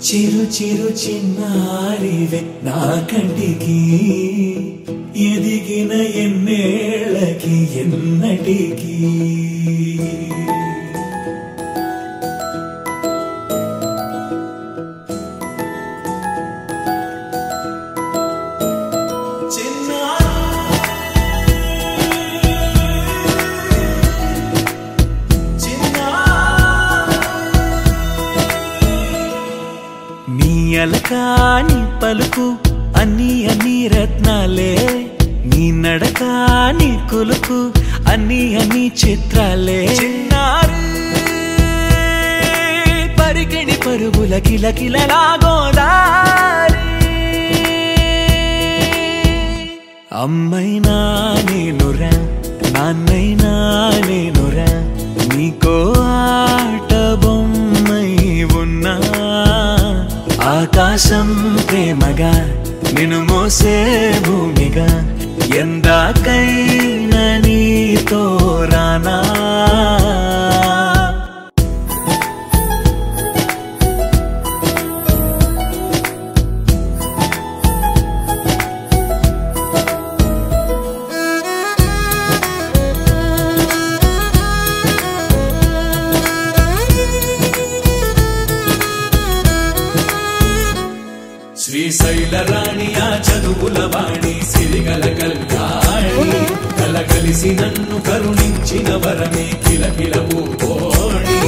చిరు చిరు చిన్నారివే నా కంటికి ఎదిగిన ఎన్నేళ్ళకి ఎన్నటికి అలకాని పలుకు అన్ని అన్ని రత్నాలే నీ నడకాని కులుకు అన్ని అన్ని చిత్రాలే చిన్నారు పరికిణి పరుగుల కిలకిలలాగోదారి అమ్మైనా నేనురా నాన్నైనా నేనురా నీకో ఆట బొమ్మై ఉన్నా ఆకాశం ప్రేమగా నిన్ను మోసే భూమిగా ఎందాకైనా నీతో రానా శ్రీశైల రాణియా చదువుల వాణి సిరిగల కల్యాణి కలగలిసి నన్ను కరుణించిన వరమే కిలకిల ఊపోణి